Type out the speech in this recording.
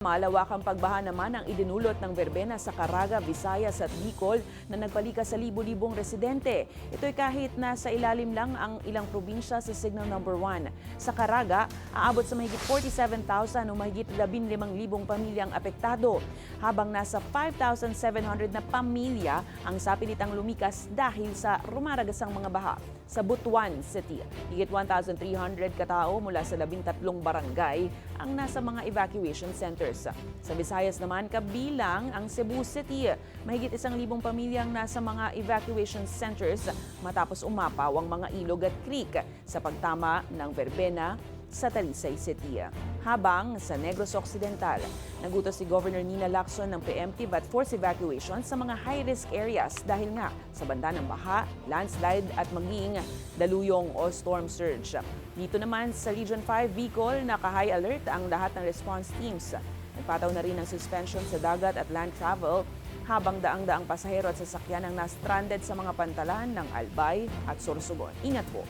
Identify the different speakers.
Speaker 1: Malawakang pagbaha naman ang idinulot ng berbena sa Caraga, Visayas at Bicol na nagpalika sa libo-libong residente. Ito'y kahit na sa ilalim lang ang ilang probinsya sa Signal Number 1. Sa Caraga, aabot sa mahigit 47,000 o mahigit 15,000 pamilyang apektado, habang nasa 5,700 na pamilya ang sapilitang lumikas dahil sa rumaragasang mga baha. Sa Butuan City, higit 1,300 katao mula sa 13 barangay ang nasa mga evacuation centers. Sa Visayas naman, kabilang ang Cebu City, mahigit 1,000 pamilyang nasa mga evacuation centers matapos umapaw ang mga ilog at creek sa pagtama ng berbena sa Talisay City. Habang sa Negros Occidental, nagutos si Governor Nina Lacson ng preemptive at forced evacuation sa mga high-risk areas dahil nga sa banta ng baha, landslide at maging daluyong o storm surge. Dito naman sa Region 5 Bicol, naka-high alert ang lahat ng response teams. Nagpataw na rin ng suspension sa dagat at land travel habang daang-daang pasahero at sasakyan ang na-stranded sa mga pantalan ng Albay at Sorsogon. Ingat po!